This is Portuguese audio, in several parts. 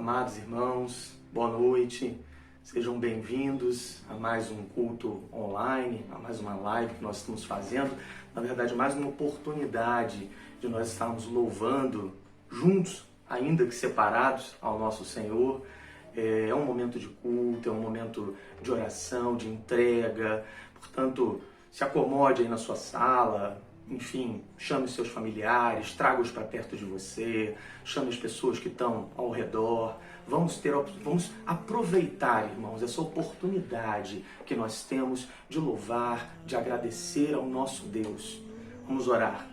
Amados irmãos, boa noite, sejam bem-vindos a mais um culto online, a mais uma live que nós estamos fazendo. Na verdade, mais uma oportunidade de nós estarmos louvando juntos, ainda que separados, ao nosso Senhor. É um momento de culto, é um momento de oração, de entrega. Portanto, se acomode aí na sua sala, enfim, chame seus familiares, traga-os para perto de você, chame as pessoas que estão ao redor. Vamos aproveitar, irmãos, essa oportunidade que nós temos de louvar, de agradecer ao nosso Deus. Vamos orar.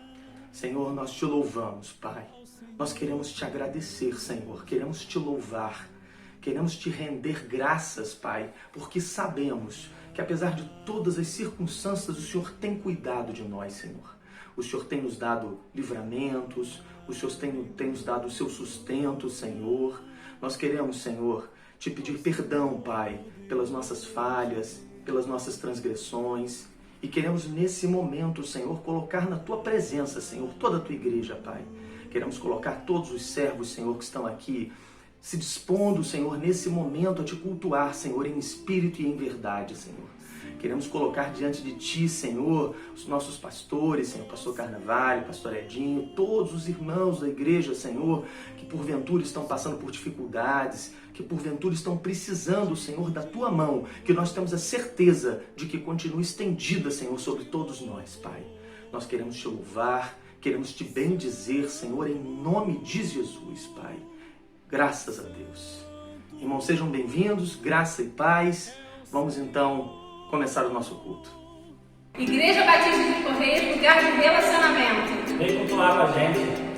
Senhor, nós te louvamos, Pai. Nós queremos te agradecer, Senhor, queremos te louvar, queremos te render graças, Pai, porque sabemos que apesar de todas as circunstâncias, o Senhor tem cuidado de nós, Senhor. O Senhor tem nos dado livramentos, o Senhor tem nos dado o seu sustento, Senhor. Nós queremos, Senhor, te pedir perdão, Pai, pelas nossas falhas, pelas nossas transgressões. E queremos nesse momento, Senhor, colocar na Tua presença, Senhor, toda a Tua igreja, Pai. Queremos colocar todos os servos, Senhor, que estão aqui, se dispondo, Senhor, nesse momento a Te cultuar, Senhor, em espírito e em verdade, Senhor. Queremos colocar diante de Ti, Senhor, os nossos pastores, Senhor, pastor Carnavalho, pastor Edinho, todos os irmãos da igreja, Senhor, que porventura estão passando por dificuldades, que porventura estão precisando, Senhor, da Tua mão, que nós temos a certeza de que continua estendida, Senhor, sobre todos nós, Pai. Nós queremos Te louvar, queremos Te bendizer, Senhor, em nome de Jesus, Pai. Graças a Deus. Irmãos, sejam bem-vindos, graça e paz. Vamos então começar o nosso culto. Igreja Batista de Correio, lugar de relacionamento. Vem cultuar com a gente.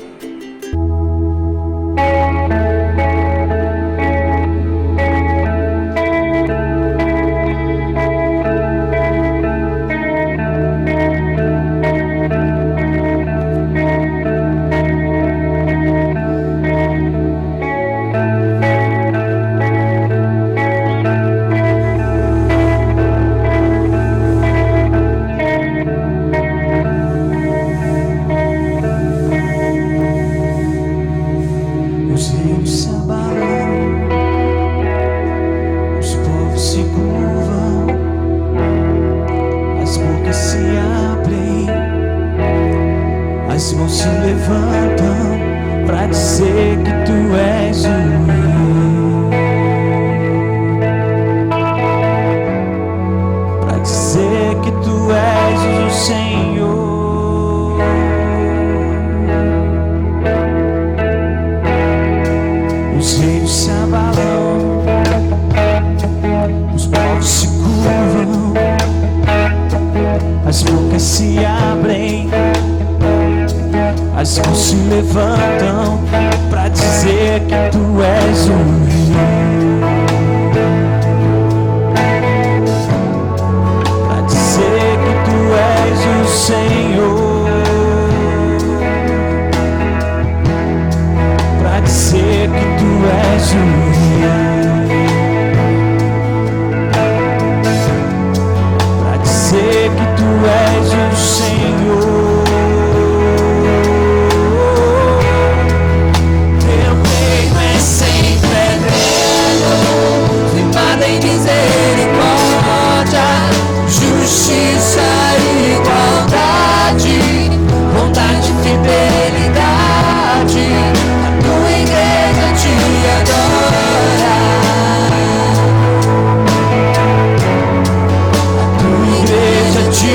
Te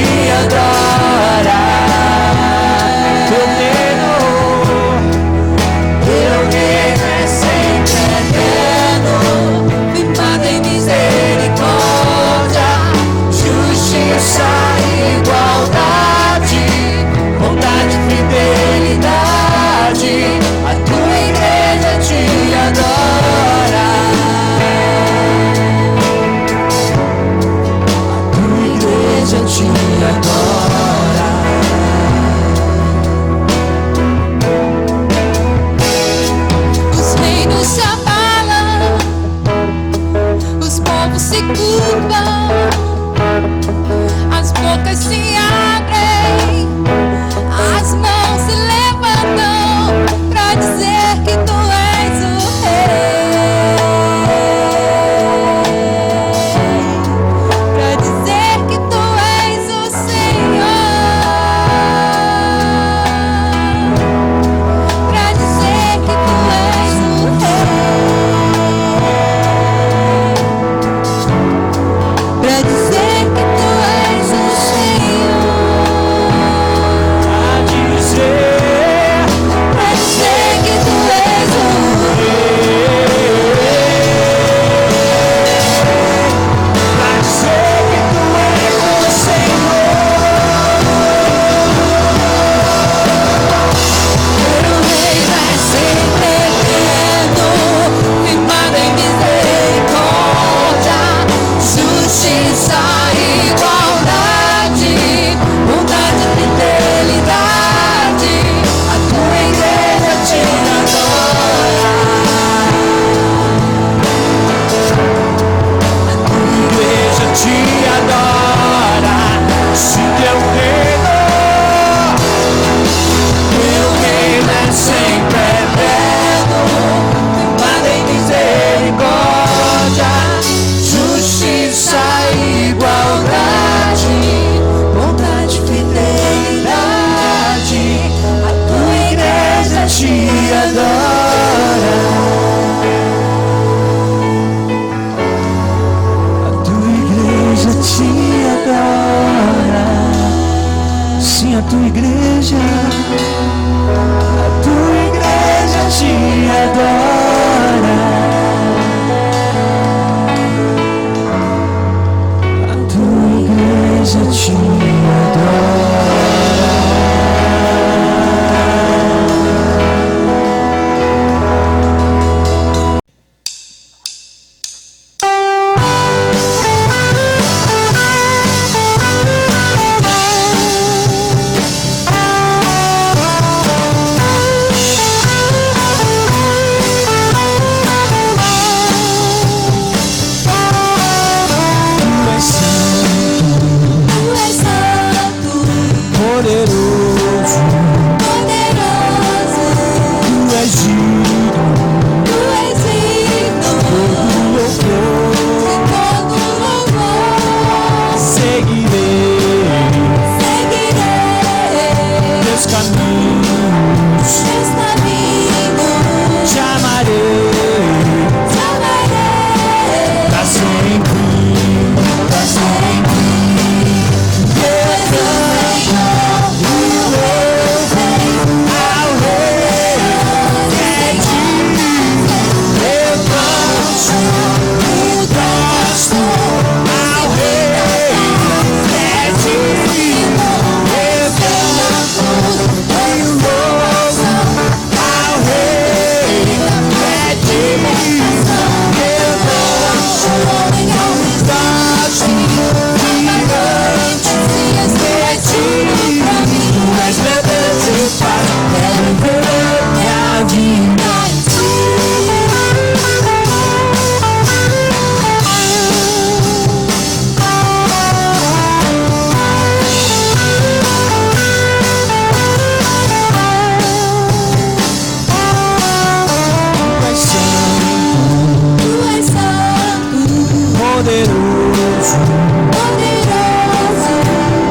poderoso,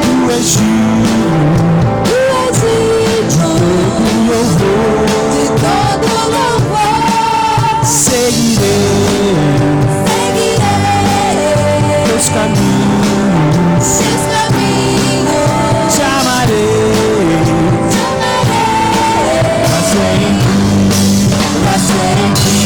tu és digno, de todo louvor, seguirei teus caminhos, te amarei, pra sempre,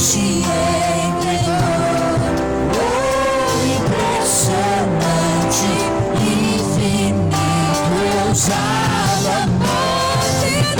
te entregou. Impressionante, infinito, ousado amor de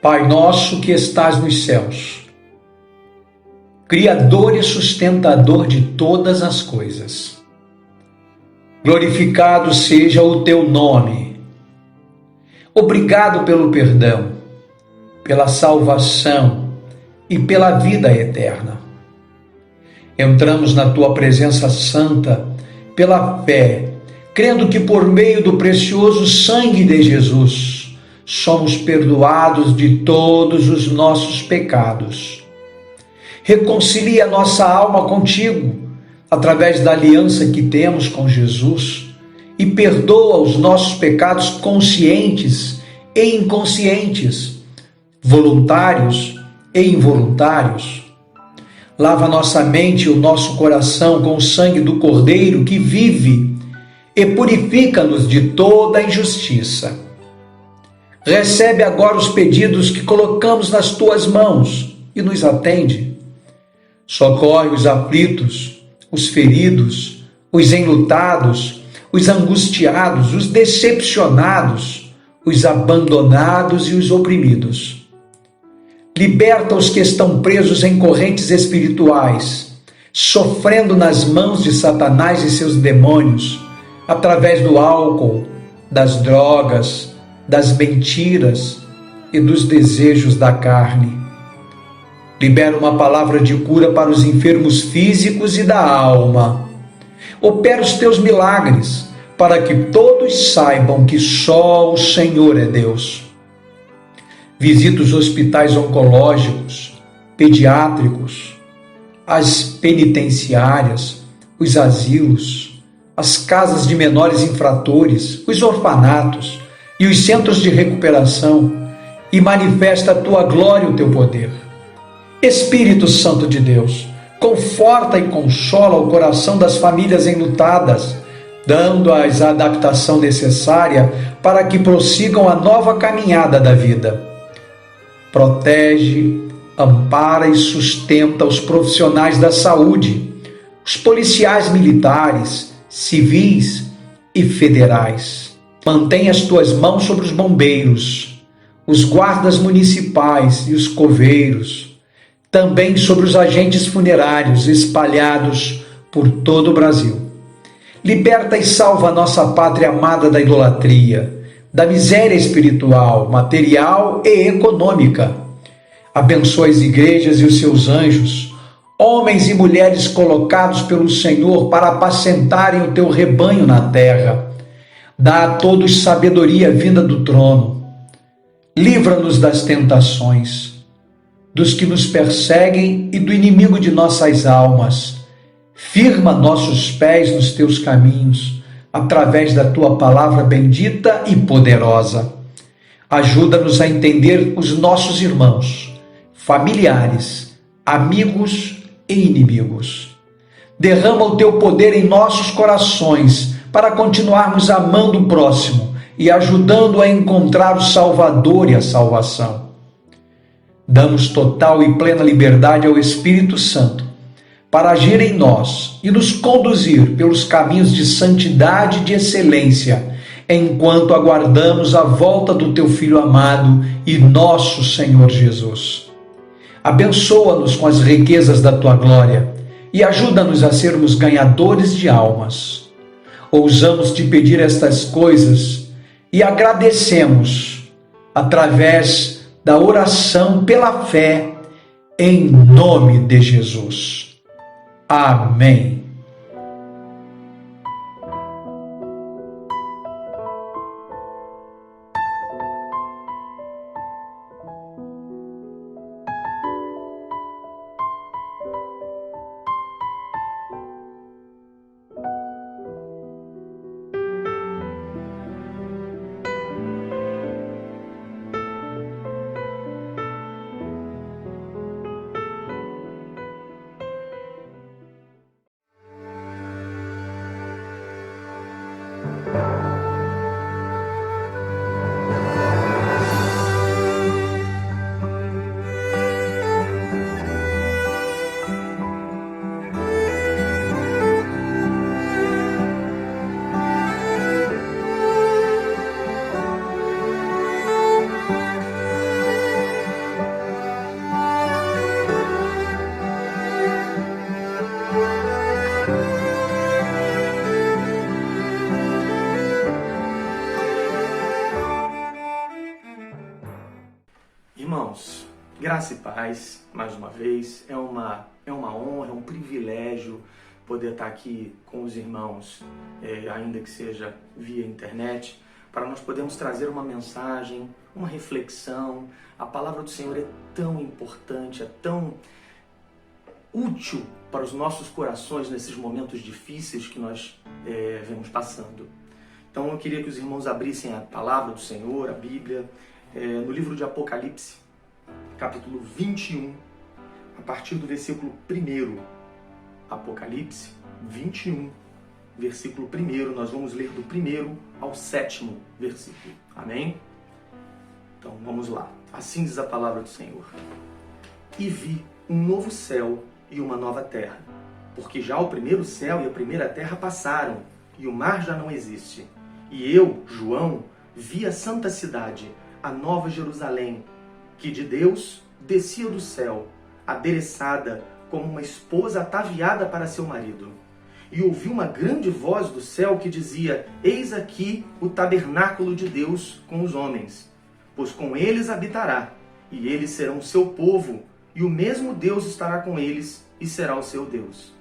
Pai nosso que estás nos céus, Criador e sustentador de todas as coisas, glorificado seja o teu nome. Obrigado pelo perdão, pela salvação e pela vida eterna. Entramos na tua presença santa pela fé, crendo que por meio do precioso sangue de Jesus, somos perdoados de todos os nossos pecados. Reconcilia nossa alma contigo, através da aliança que temos com Jesus, e perdoa os nossos pecados conscientes e inconscientes, voluntários e involuntários. Lava nossa mente e o nosso coração com o sangue do Cordeiro que vive e purifica-nos de toda injustiça. Recebe agora os pedidos que colocamos nas tuas mãos e nos atende. Socorre os aflitos, os feridos, os enlutados, os angustiados, os decepcionados, os abandonados e os oprimidos. Liberta os que estão presos em correntes espirituais, sofrendo nas mãos de Satanás e seus demônios, através do álcool, das drogas, das mentiras e dos desejos da carne. Libera uma palavra de cura para os enfermos físicos e da alma. Opera os teus milagres, para que todos saibam que só o Senhor é Deus. Visita os hospitais oncológicos, pediátricos, as penitenciárias, os asilos, as casas de menores infratores, os orfanatos e os centros de recuperação, e manifesta a tua glória e o teu poder. Espírito Santo de Deus, conforta e consola o coração das famílias enlutadas, dando-as a adaptação necessária para que prossigam a nova caminhada da vida. Protege, ampara e sustenta os profissionais da saúde, os policiais militares, civis e federais. Mantém as tuas mãos sobre os bombeiros, os guardas municipais e os coveiros, também sobre os agentes funerários espalhados por todo o Brasil. Liberta e salva a nossa pátria amada da idolatria, da miséria espiritual, material e econômica. Abençoa as igrejas e os seus anjos, homens e mulheres colocados pelo Senhor para apacentarem o teu rebanho na terra. Dá a todos sabedoria vinda do trono. Livra-nos das tentações, dos que nos perseguem e do inimigo de nossas almas. Firma nossos pés nos teus caminhos, através da tua palavra bendita e poderosa. Ajuda-nos a entender os nossos irmãos, familiares, amigos e inimigos. Derrama o teu poder em nossos corações para continuarmos amando o próximo e ajudando a encontrar o Salvador e a salvação. Damos total e plena liberdade ao Espírito Santo para agir em nós e nos conduzir pelos caminhos de santidade e de excelência, enquanto aguardamos a volta do teu Filho amado e nosso Senhor Jesus. Abençoa-nos com as riquezas da tua glória e ajuda-nos a sermos ganhadores de almas. Ousamos te pedir estas coisas e agradecemos através da oração pela fé, em nome de Jesus. Amém. Irmãos, graça e paz, mais uma vez, é uma honra, é um privilégio poder estar aqui com os irmãos, ainda que seja via internet, para nós podermos trazer uma mensagem, uma reflexão. A palavra do Senhor é tão importante, é tão útil para os nossos corações nesses momentos difíceis que nós vemos passando. Então eu queria que os irmãos abrissem a palavra do Senhor, a Bíblia, no livro de Apocalipse, capítulo 21, a partir do versículo 1. Apocalipse 21, versículo 1, nós vamos ler do 1 ao 7º versículo. Amém? Então vamos lá. Assim diz a palavra do Senhor. E vi um novo céu e uma nova terra, porque já o primeiro céu e a primeira terra passaram, e o mar já não existe. E eu, João, vi a santa cidade, a nova Jerusalém, que de Deus descia do céu, adereçada como uma esposa ataviada para seu marido. E ouvi uma grande voz do céu que dizia: Eis aqui o tabernáculo de Deus com os homens, pois com eles habitará, e eles serão seu povo, e o mesmo Deus estará com eles e será o seu Deus.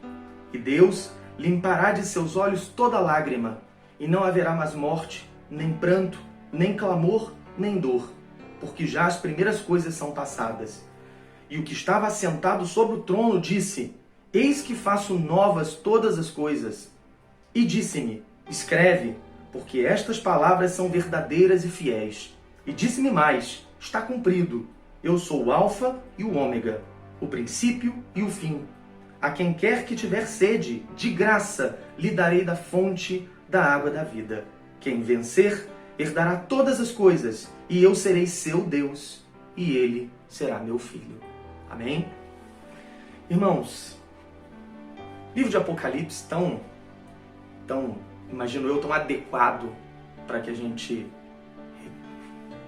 E Deus limpará de seus olhos toda lágrima, e não haverá mais morte, nem pranto, nem clamor, nem dor, porque já as primeiras coisas são passadas. E o que estava assentado sobre o trono disse: Eis que faço novas todas as coisas. E disse-me: Escreve, porque estas palavras são verdadeiras e fiéis. E disse-me mais: Está cumprido. Eu sou o Alfa e o Ômega, o princípio e o fim. A quem quer que tiver sede, de graça lhe darei da fonte da água da vida. Quem vencer, herdará todas as coisas, e eu serei seu Deus, e ele será meu filho. Amém? Irmãos, livro de Apocalipse tão, imagino eu, tão adequado para que a gente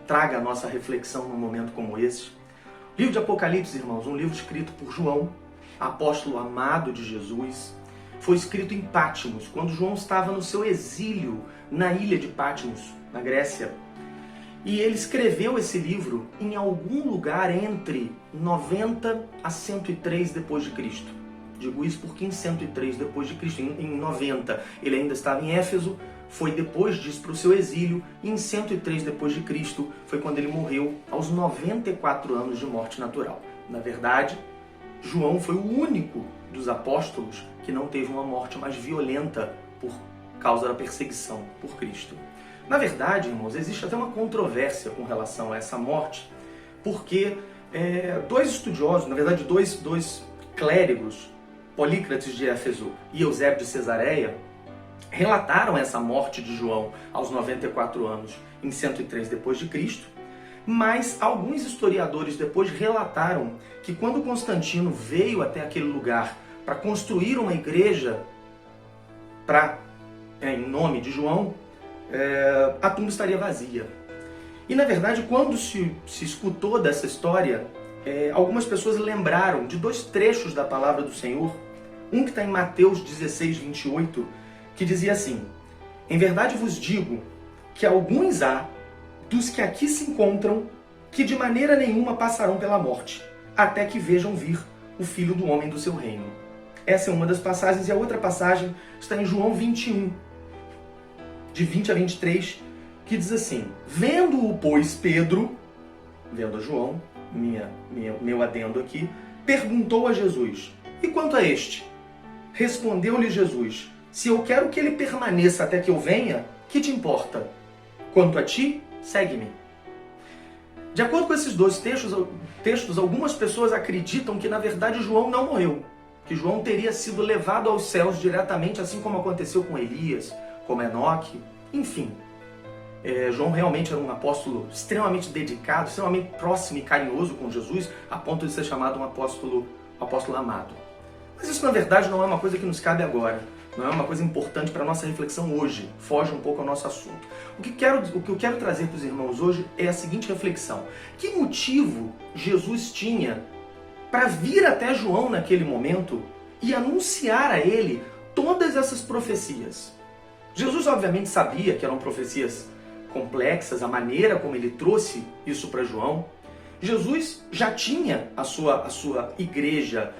traga a nossa reflexão num momento como esse. O livro de Apocalipse, irmãos, um livro escrito por João, apóstolo amado de Jesus, foi escrito em Patmos, quando João estava no seu exílio na ilha de Patmos, na Grécia. E ele escreveu esse livro em algum lugar entre 90 a 103 depois de Cristo. Digo isso porque em 103 depois de Cristo, em 90 ele ainda estava em Éfeso, foi depois disso para o seu exílio, e em 103 depois de Cristo foi quando ele morreu aos 94 anos de morte natural. Na verdade, João foi o único dos apóstolos que não teve uma morte mais violenta por causa da perseguição por Cristo. Na verdade, irmãos, existe até uma controvérsia com relação a essa morte, porque dois estudiosos, na verdade dois clérigos, Polícrates de Éfeso e Eusébio de Cesareia, relataram essa morte de João aos 94 anos, em 103 depois de Cristo, mas alguns historiadores depois relataram que quando Constantino veio até aquele lugar para construir uma igreja em nome de João, a tumba estaria vazia. E na verdade, quando se escutou dessa história, algumas pessoas lembraram de dois trechos da palavra do Senhor. Um que está em Mateus 16, 28, que dizia assim: Em verdade vos digo que alguns há dos que aqui se encontram que de maneira nenhuma passarão pela morte, até que vejam vir o Filho do Homem do seu reino. Essa é uma das passagens, e a outra passagem está em João 21, de 20 a 23, que diz assim: Vendo-o, pois, Pedro, vendo a João, meu adendo aqui, perguntou a Jesus: E quanto a este? Respondeu-lhe Jesus: Se eu quero que ele permaneça até que eu venha, que te importa? Quanto a ti, segue-me. De acordo com esses dois textos, algumas pessoas acreditam que na verdade João não morreu, que João teria sido levado aos céus diretamente, assim como aconteceu com Elias, como Enoque, enfim. João realmente era um apóstolo extremamente dedicado, extremamente próximo e carinhoso com Jesus, a ponto de ser chamado um apóstolo amado. Mas isso na verdade não é uma coisa que nos cabe agora, não é uma coisa importante para a nossa reflexão hoje, foge um pouco ao nosso assunto. O que eu quero trazer para os irmãos hoje é a seguinte reflexão: que motivo Jesus tinha para vir até João naquele momento e anunciar a ele todas essas profecias? Jesus obviamente sabia que eram profecias complexas, a maneira como ele trouxe isso para João. Jesus já tinha a sua igreja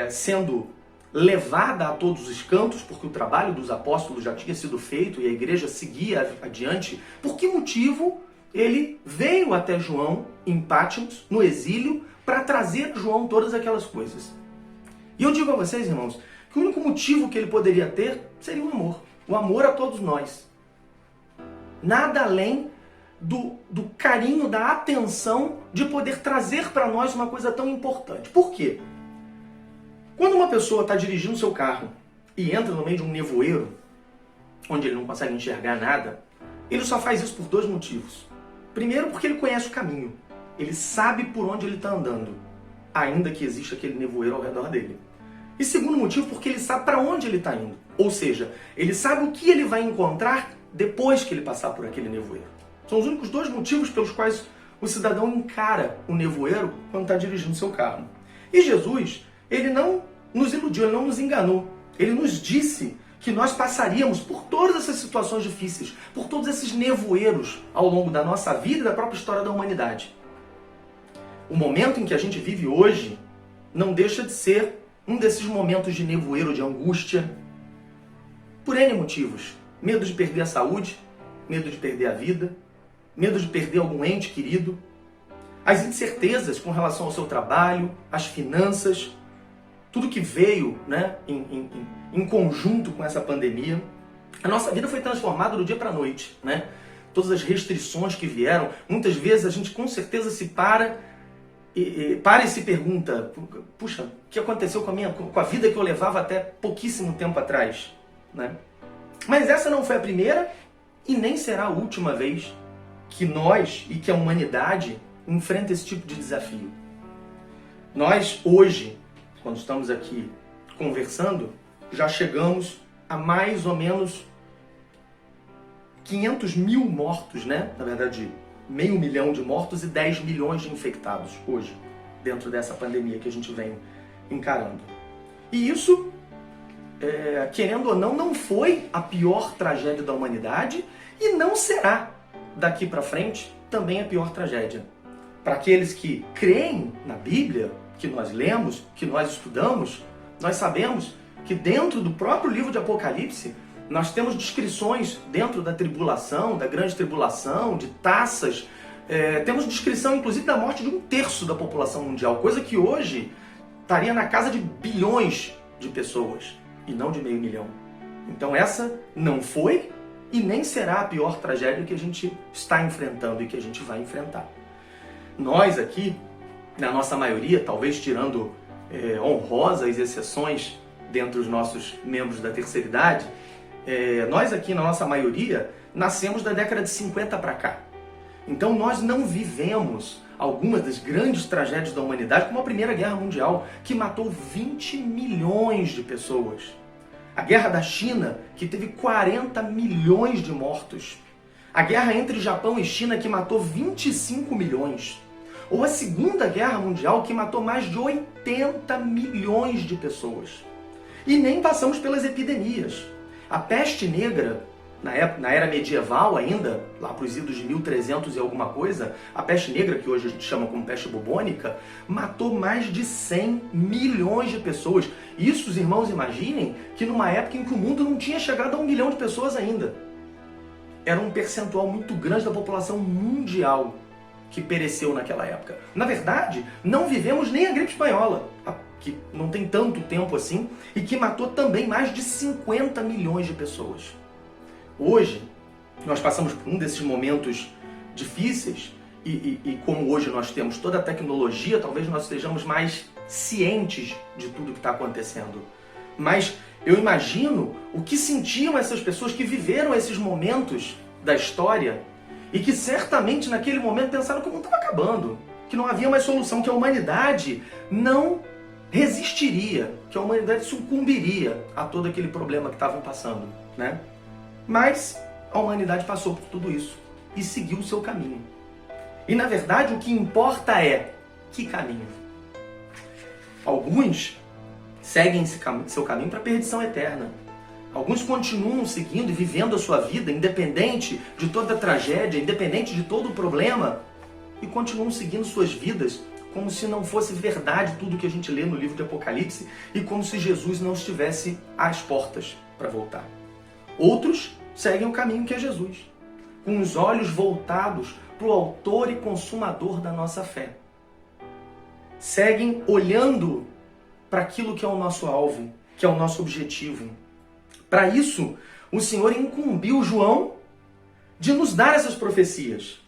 sendo levada a todos os cantos, porque o trabalho dos apóstolos já tinha sido feito e a igreja seguia adiante. Por que motivo ele veio até João em Patmos, no exílio, para trazer a João todas aquelas coisas? E eu digo a vocês, irmãos, que o único motivo que ele poderia ter seria o amor a todos nós. Nada além do carinho, da atenção de poder trazer para nós uma coisa tão importante. Por quê? Quando uma pessoa está dirigindo seu carro e entra no meio de um nevoeiro, onde ele não consegue enxergar nada, ele só faz isso por dois motivos. Primeiro, porque ele conhece o caminho. Ele sabe por onde ele está andando, ainda que exista aquele nevoeiro ao redor dele. E segundo motivo, porque ele sabe para onde ele está indo. Ou seja, ele sabe o que ele vai encontrar depois que ele passar por aquele nevoeiro. São os únicos dois motivos pelos quais o cidadão encara o nevoeiro quando está dirigindo seu carro. E Jesus, ele não nos iludiu, ele não nos enganou. Ele nos disse que nós passaríamos por todas essas situações difíceis, por todos esses nevoeiros ao longo da nossa vida e da própria história da humanidade. O momento em que a gente vive hoje não deixa de ser um desses momentos de nevoeiro, de angústia, por N motivos. Medo de perder a saúde, medo de perder a vida, medo de perder algum ente querido, as incertezas com relação ao seu trabalho, as finanças, tudo que veio, né, em conjunto com essa pandemia. A nossa vida foi transformada do dia para a noite, né? Todas as restrições que vieram, muitas vezes a gente com certeza se para e se pergunta, puxa, o que aconteceu com a vida que eu levava até pouquíssimo tempo atrás, né? Mas essa não foi a primeira e nem será a última vez que nós e que a humanidade enfrenta esse tipo de desafio. Nós, hoje, quando estamos aqui conversando, já chegamos a mais ou menos 500 mil mortos, né? Na verdade, 500 mil de mortos e 10 milhões de infectados hoje, dentro dessa pandemia que a gente vem encarando. E isso, querendo ou não foi a pior tragédia da humanidade e não será, daqui para frente, também a pior tragédia. Para aqueles que creem na Bíblia, que nós lemos, que nós estudamos, nós sabemos que dentro do próprio livro de Apocalipse, nós temos descrições dentro da tribulação, da grande tribulação, de taças. Temos descrição, inclusive, da morte de 1/3 da população mundial, coisa que hoje estaria na casa de bilhões de pessoas, e não de 500 mil. Então essa não foi e nem será a pior tragédia que a gente está enfrentando e que a gente vai enfrentar. Nós aqui, na nossa maioria, talvez tirando honrosas exceções dentre os nossos membros da terceira idade, nós aqui, na nossa maioria, nascemos da década de 50 para cá. Então nós não vivemos algumas das grandes tragédias da humanidade, como a Primeira Guerra Mundial, que matou 20 milhões de pessoas. A Guerra da China, que teve 40 milhões de mortos. A guerra entre Japão e China, que matou 25 milhões. Ou a Segunda Guerra Mundial, que matou mais de 80 milhões de pessoas. E nem passamos pelas epidemias. A peste negra, na era medieval ainda, lá para os idos de 1300 e alguma coisa, a peste negra, que hoje a gente chama como peste bubônica, matou mais de 100 milhões de pessoas. Isso, os irmãos, imaginem que numa época em que o mundo não tinha chegado a 1 milhão de pessoas ainda. Era um percentual muito grande da população mundial que pereceu naquela época. Na verdade, não vivemos nem a gripe espanhola, que não tem tanto tempo assim, e que matou também mais de 50 milhões de pessoas. Hoje, nós passamos por um desses momentos difíceis, e como hoje nós temos toda a tecnologia, talvez nós estejamos mais cientes de tudo que está acontecendo. Mas eu imagino o que sentiam essas pessoas que viveram esses momentos da história e que certamente naquele momento pensaram que o mundo estava acabando, que não havia mais solução, que a humanidade não resistiria, que a humanidade sucumbiria a todo aquele problema que estavam passando, né? Mas a humanidade passou por tudo isso e seguiu o seu caminho. E na verdade o que importa é que caminho. Alguns seguem seu caminho para a perdição eterna. Alguns continuam seguindo e vivendo a sua vida, independente de toda a tragédia, independente de todo o problema, e continuam seguindo suas vidas como se não fosse verdade tudo que a gente lê no livro de Apocalipse e como se Jesus não estivesse às portas para voltar. Outros seguem o caminho que é Jesus, com os olhos voltados para o autor e consumador da nossa fé. Seguem olhando para aquilo que é o nosso alvo, que é o nosso objetivo. Para isso, o Senhor incumbiu João de nos dar essas profecias,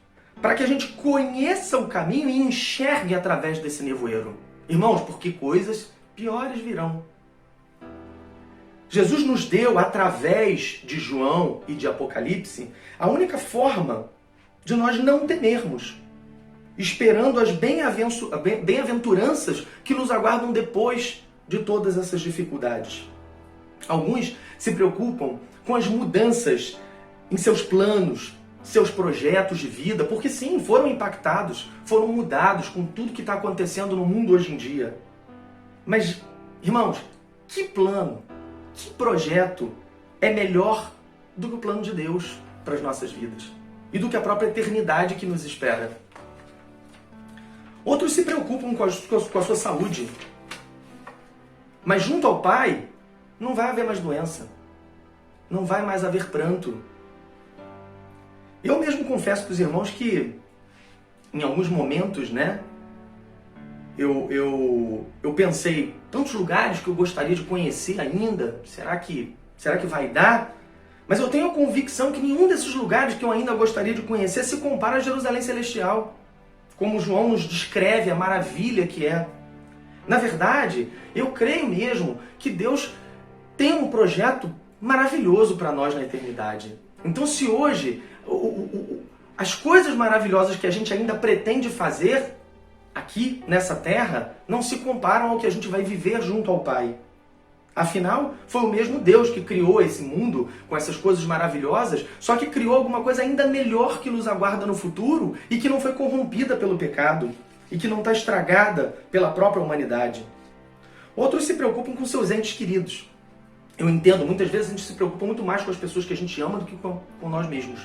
para que a gente conheça o caminho e enxergue através desse nevoeiro. Irmãos, porque coisas piores virão. Jesus nos deu, através de João e de Apocalipse, a única forma de nós não temermos, esperando as bem-aventuranças que nos aguardam depois de todas essas dificuldades. Alguns se preocupam com as mudanças em seus planos, seus projetos de vida, porque sim, foram impactados, foram mudados com tudo que está acontecendo no mundo hoje em dia. Mas, irmãos, que plano, que projeto é melhor do que o plano de Deus para as nossas vidas e do que a própria eternidade que nos espera? Outros se preocupam com a sua saúde, mas junto ao Pai não vai haver mais doença, não vai mais haver pranto. Eu mesmo confesso para os irmãos que em alguns momentos, eu pensei, tantos lugares que eu gostaria de conhecer ainda, será que vai dar? Mas eu tenho a convicção que nenhum desses lugares que eu ainda gostaria de conhecer se compara a Jerusalém Celestial, como João nos descreve a maravilha que é. Na verdade, eu creio mesmo que Deus tem um projeto maravilhoso para nós na eternidade. Então, se hoje as coisas maravilhosas que a gente ainda pretende fazer aqui nessa terra não se comparam ao que a gente vai viver junto ao Pai. Afinal, foi o mesmo Deus que criou esse mundo com essas coisas maravilhosas, só que criou alguma coisa ainda melhor que nos aguarda no futuro e que não foi corrompida pelo pecado e que não está estragada pela própria humanidade. Outros se preocupam com seus entes queridos. Eu entendo, muitas vezes a gente se preocupa muito mais com as pessoas que a gente ama do que com nós mesmos.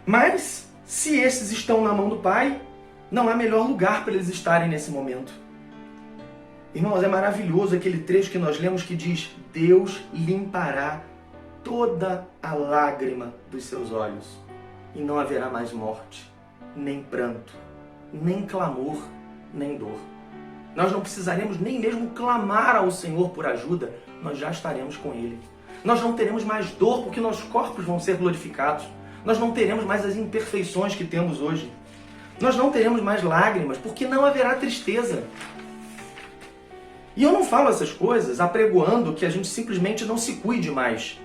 Mas, se esses estão na mão do Pai, não há melhor lugar para eles estarem nesse momento. Irmãos, é maravilhoso aquele trecho que nós lemos que diz: Deus limpará toda a lágrima dos seus olhos, e não haverá mais morte, nem pranto, nem clamor, nem dor. Nós não precisaremos nem mesmo clamar ao Senhor por ajuda, nós já estaremos com Ele. Nós não teremos mais dor porque nossos corpos vão ser glorificados. Nós não teremos mais as imperfeições que temos hoje. Nós não teremos mais lágrimas porque não haverá tristeza. E eu não falo essas coisas apregoando que a gente simplesmente não se cuide mais.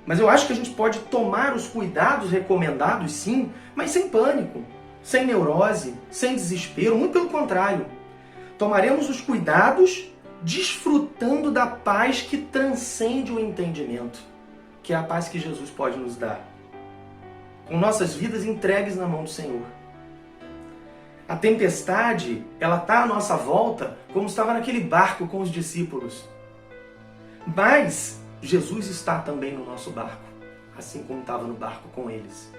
Mas eu acho que a gente pode tomar os cuidados recomendados, sim, mas sem pânico, sem neurose, sem desespero, muito pelo contrário. Tomaremos os cuidados desfrutando da paz que transcende o entendimento, que é a paz que Jesus pode nos dar, com nossas vidas entregues na mão do Senhor. A tempestade, ela está à nossa volta, como estava naquele barco com os discípulos. Mas Jesus está também no nosso barco, assim como estava no barco com eles.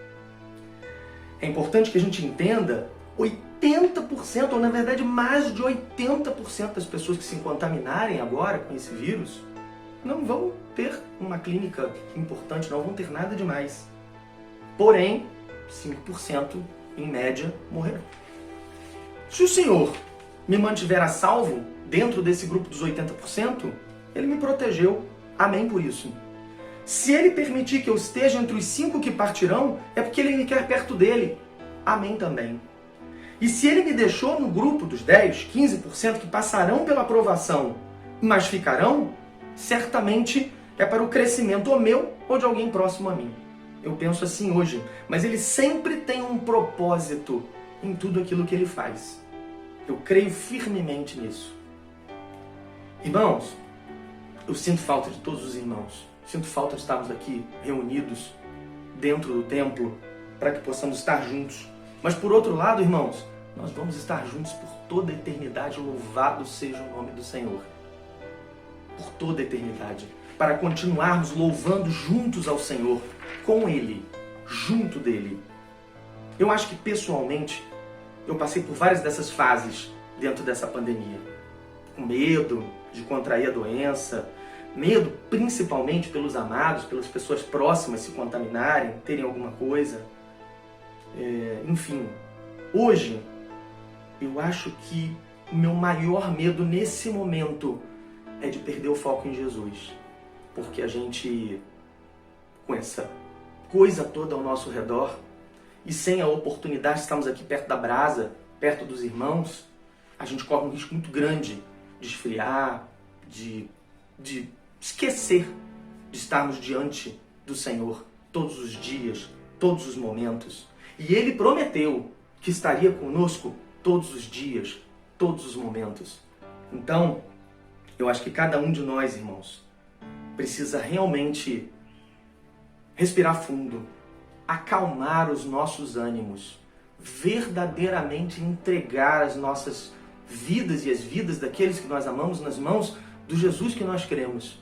É importante que a gente entenda, 80%, ou na verdade mais de 80% das pessoas que se contaminarem agora com esse vírus, não vão ter uma clínica importante, não vão ter nada demais. Porém, 5% em média morrerão. Se o Senhor me mantiver a salvo dentro desse grupo dos 80%, Ele me protegeu. Amém por isso. Se Ele permitir que eu esteja entre os 5 que partirão, é porque Ele me quer perto dele. Amém também. E se Ele me deixou no grupo dos 10, 15% que passarão pela aprovação, mas ficarão, certamente é para o crescimento ou meu ou de alguém próximo a mim. Eu penso assim hoje, mas Ele sempre tem um propósito em tudo aquilo que Ele faz. Eu creio firmemente nisso. Irmãos, eu sinto falta de todos os irmãos. Sinto falta de estarmos aqui reunidos dentro do templo para que possamos estar juntos. Mas por outro lado, irmãos, nós vamos estar juntos por toda a eternidade. Louvado seja o nome do Senhor. Por toda a eternidade. Para continuarmos louvando juntos ao Senhor, com Ele, junto dEle. Eu acho que pessoalmente, eu passei por várias dessas fases dentro dessa pandemia. Com medo de contrair a doença, medo principalmente pelos amados, pelas pessoas próximas se contaminarem, terem alguma coisa. Enfim, hoje eu acho que o meu maior medo nesse momento é de perder o foco em Jesus. Porque a gente, com essa coisa toda ao nosso redor, e sem a oportunidade de estarmos aqui perto da brasa, perto dos irmãos, a gente corre um risco muito grande de esfriar, de esquecer de estarmos diante do Senhor todos os dias, todos os momentos. E Ele prometeu que estaria conosco todos os dias, todos os momentos. Então, eu acho que cada um de nós, irmãos, precisa realmente respirar fundo, acalmar os nossos ânimos, verdadeiramente entregar as nossas vidas e as vidas daqueles que nós amamos nas mãos do Jesus que nós cremos.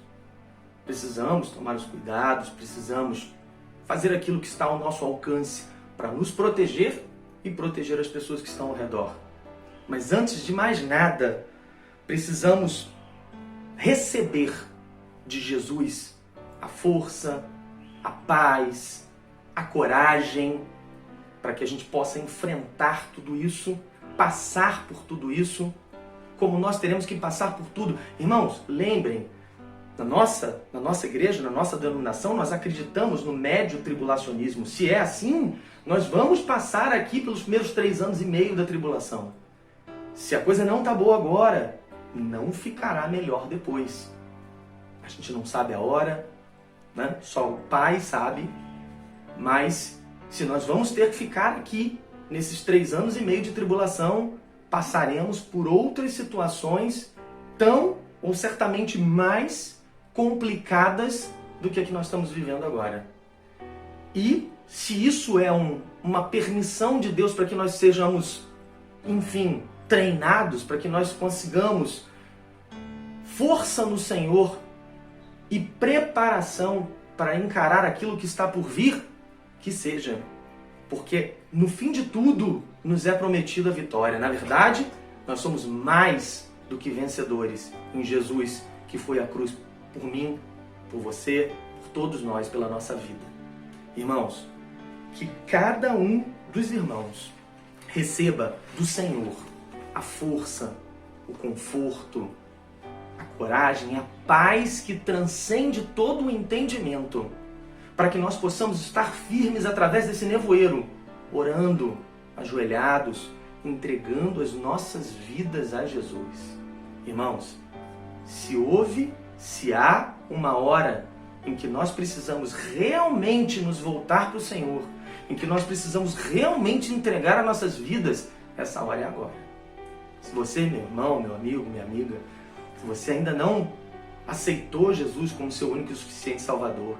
Precisamos tomar os cuidados, precisamos fazer aquilo que está ao nosso alcance para nos proteger e proteger as pessoas que estão ao redor. Mas antes de mais nada, precisamos receber de Jesus a força, a paz, a coragem, para que a gente possa enfrentar tudo isso, passar por tudo isso, como nós teremos que passar por tudo. Irmãos, lembrem, na nossa igreja, na nossa denominação, nós acreditamos no médio tribulacionismo. Se é assim, nós vamos passar aqui pelos primeiros 3 anos e meio da tribulação. Se a coisa não está boa agora, não ficará melhor depois. A gente não sabe a hora, né? Só o Pai sabe, mas se nós vamos ter que ficar aqui nesses 3 anos e meio de tribulação, passaremos por outras situações tão ou certamente mais complicadas do que a que nós estamos vivendo agora. E se isso é uma permissão de Deus para que nós sejamos, enfim, treinados, para que nós consigamos força no Senhor e preparação para encarar aquilo que está por vir, que seja. Porque no fim de tudo nos é prometida a vitória. Na verdade, nós somos mais do que vencedores em Jesus, que foi à cruz por mim, por você, por todos nós, pela nossa vida. Irmãos, que cada um dos irmãos receba do Senhor a força, o conforto, a coragem, a paz que transcende todo o entendimento, para que nós possamos estar firmes através desse nevoeiro, orando, ajoelhados, entregando as nossas vidas a Jesus. Irmãos, se há uma hora em que nós precisamos realmente nos voltar para o Senhor, em que nós precisamos realmente entregar as nossas vidas, essa hora é agora. Se você, meu irmão, meu amigo, minha amiga, se você ainda não aceitou Jesus como seu único e suficiente Salvador,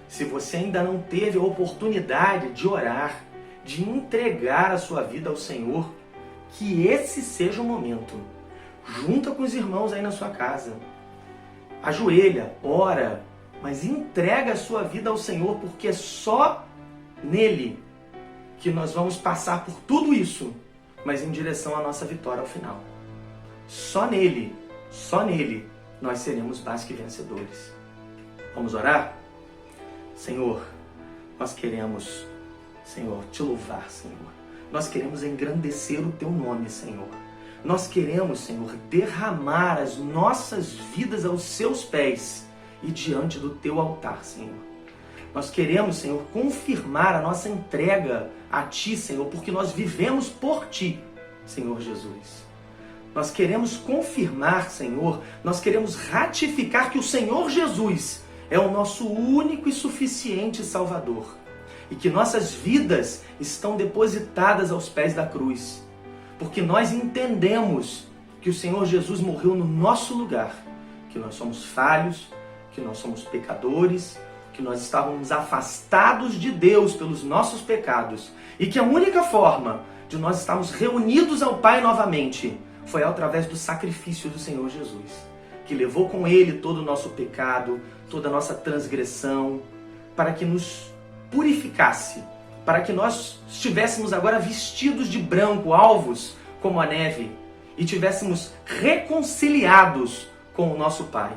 se você ainda não teve a oportunidade de orar, de entregar a sua vida ao Senhor, que esse seja o momento. Junta com os irmãos aí na sua casa. Ajoelha, ora, mas entrega a sua vida ao Senhor, porque é só nele que nós vamos passar por tudo isso, mas em direção à nossa vitória ao final. Só nele nós seremos mais que vencedores. Vamos orar? Senhor, nós queremos, Senhor, te louvar, Senhor. Nós queremos engrandecer o teu nome, Senhor. Nós queremos, Senhor, derramar as nossas vidas aos seus pés e diante do teu altar, Senhor. Nós queremos, Senhor, confirmar a nossa entrega a ti, Senhor, porque nós vivemos por ti, Senhor Jesus. Nós queremos confirmar, Senhor, nós queremos ratificar que o Senhor Jesus é o nosso único e suficiente Salvador e que nossas vidas estão depositadas aos pés da cruz. Porque nós entendemos que o Senhor Jesus morreu no nosso lugar, que nós somos falhos, que nós somos pecadores, que nós estávamos afastados de Deus pelos nossos pecados e que a única forma de nós estarmos reunidos ao Pai novamente foi através do sacrifício do Senhor Jesus, que levou com Ele todo o nosso pecado, toda a nossa transgressão, para que nos purificasse, para que nós estivéssemos agora vestidos de branco, alvos como a neve, e tivéssemos reconciliados com o nosso Pai.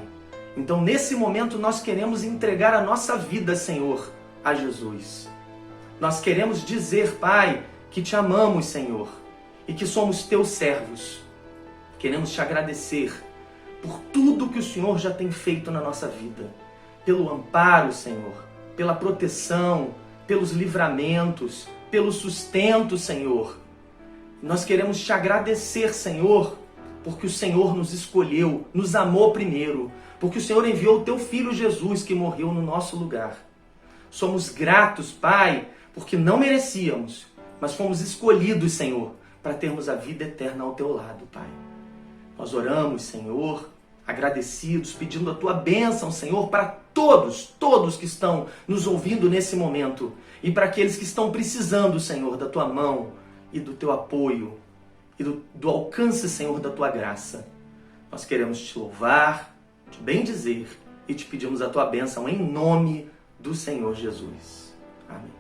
Então, nesse momento, nós queremos entregar a nossa vida, Senhor, a Jesus. Nós queremos dizer, Pai, que te amamos, Senhor, e que somos teus servos. Queremos te agradecer por tudo que o Senhor já tem feito na nossa vida, pelo amparo, Senhor, pela proteção, pelos livramentos, pelo sustento, Senhor. Nós queremos te agradecer, Senhor, porque o Senhor nos escolheu, nos amou primeiro, porque o Senhor enviou o teu Filho Jesus que morreu no nosso lugar. Somos gratos, Pai, porque não merecíamos, mas fomos escolhidos, Senhor, para termos a vida eterna ao teu lado, Pai. Nós oramos, Senhor, agradecidos, pedindo a tua bênção, Senhor, para todos que estão nos ouvindo nesse momento e para aqueles que estão precisando, Senhor, da tua mão e do teu apoio e do alcance, Senhor, da tua graça. Nós queremos te louvar, te bendizer e te pedimos a tua bênção em nome do Senhor Jesus. Amém.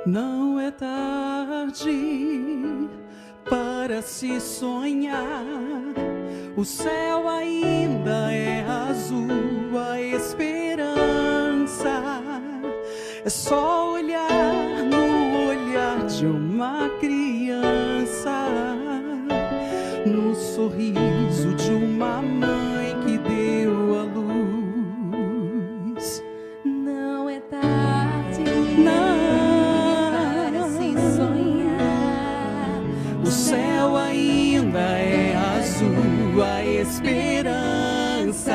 Não é tarde para se sonhar, o céu ainda é azul, a esperança é só olhar no olhar de uma criança, no sorriso de uma mãe que deu a luz. Não é tarde, Não. para se sonhar. O céu ainda é azul, a esperança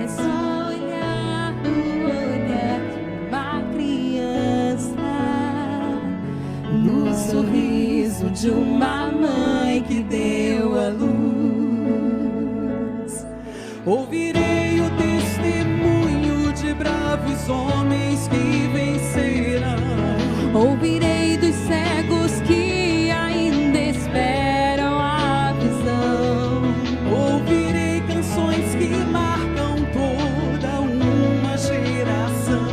É só olhar no olhar de uma criança, no sorriso de uma mãe que deu a luz. Ouvirei o testemunho de bravos homens que vencerão. ouvirei dos cegos que ainda esperam a visão. Ouvirei canções que marcam toda uma geração.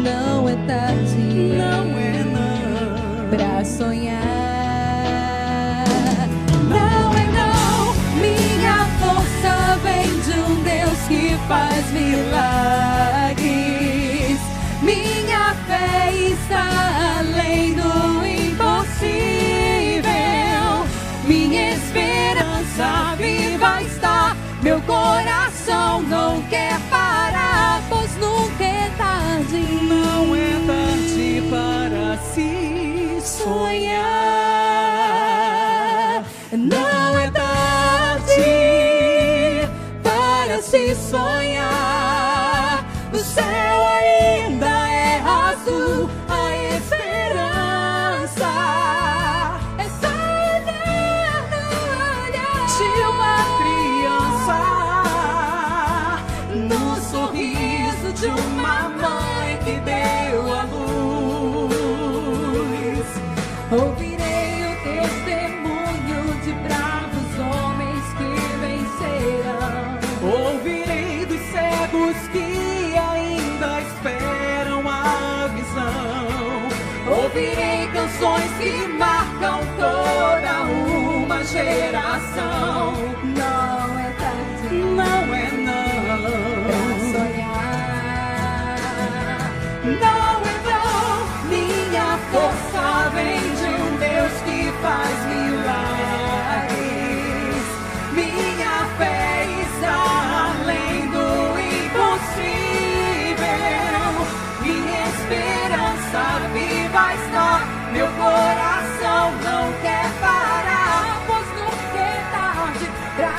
Não é tarde, Não é não. pra sonhar. Não é não, minha força vem de um Deus que faz milagres. Minha fé está além do impossível. Minha esperança viva está. Meu coração não quer parar, pois nunca é tarde. Não é tarde para se sonhar. Não é tarde para se sonhar. O céu ainda é azul, a esperança é só olhar no olhar De uma criança, no sorriso de uma mãe que deu a luz. Ouvirei o testemunho de bravos homens que vencerão. Ouvirei dos cegos que ainda esperam a visão. Ouvirei canções que marcam toda uma geração. Não é tarde Não é pra não. sonhar. Não é não. Minha força vem de um Deus que faz milagres. Minha fé está além do impossível. Minha esperança viva está. Meu coração não quer parar, pois nunca é tarde pra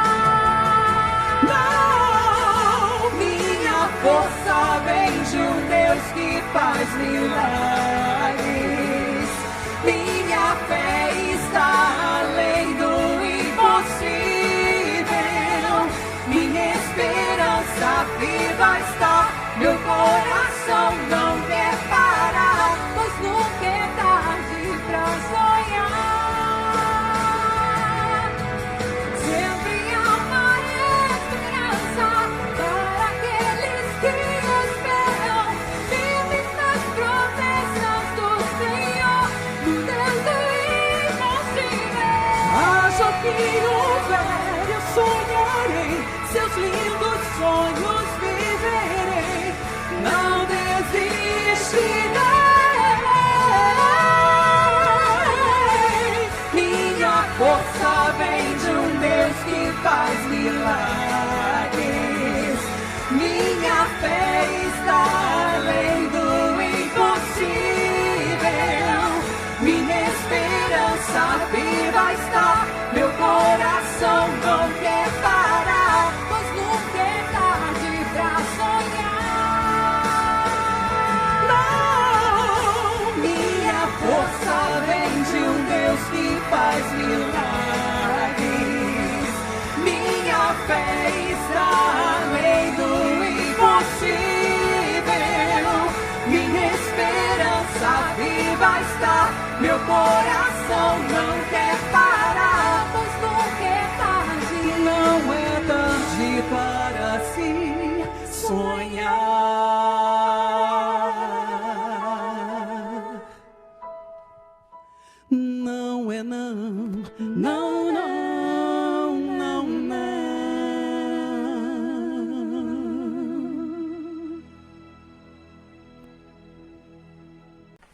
sonhar. Não. Minha força vem de um Deus que faz milagres. Minha fé está além do impossível. Minha esperança viva está. Meu coração não quer parar, pois nunca é tarde pra sonhar. Sempre há uma esperança para aqueles que esperam. Firmes nas promessas do Senhor, no Deus do impossível. Haja o que houver, eu sonharei, seus lindos sonhos viverei. Não desistirei. Minha força vem de um Deus que faz milagres. Minha fé está além do impossível. Minha esperança viva está. Meu coração não quer parar, pois nunca é tarde pra sonhar. Não. coração não quer parar, pois nunca é tarde. não é tarde para se sonhar. Não é não, não, não, não, não.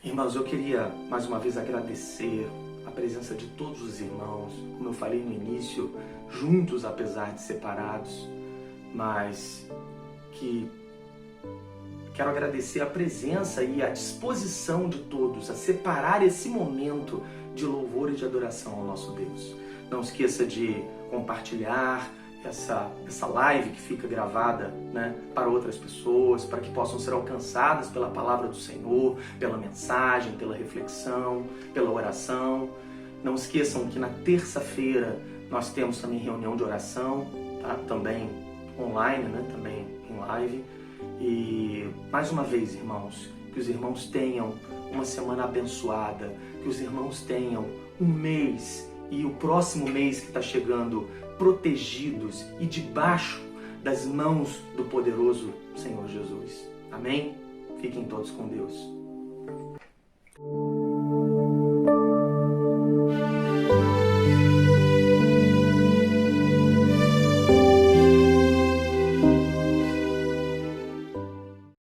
Irmãos, eu queria mais uma vez agradecer a presença de todos os irmãos, como eu falei no início, juntos apesar de separados, mas que quero agradecer a presença e a disposição de todos a separar esse momento de louvor e de adoração ao nosso Deus. Não esqueça de compartilhar essa live que fica gravada, né, para outras pessoas, para que possam ser alcançadas pela palavra do Senhor, pela mensagem, pela reflexão, pela oração. Não esqueçam que na terça-feira nós temos também reunião de oração, tá? Também online, né? Também em live. E mais uma vez, irmãos, que os irmãos tenham uma semana abençoada, que os irmãos tenham um mês e o próximo mês que está chegando protegidos e debaixo das mãos do poderoso Senhor Jesus. Amém? Fiquem todos com Deus.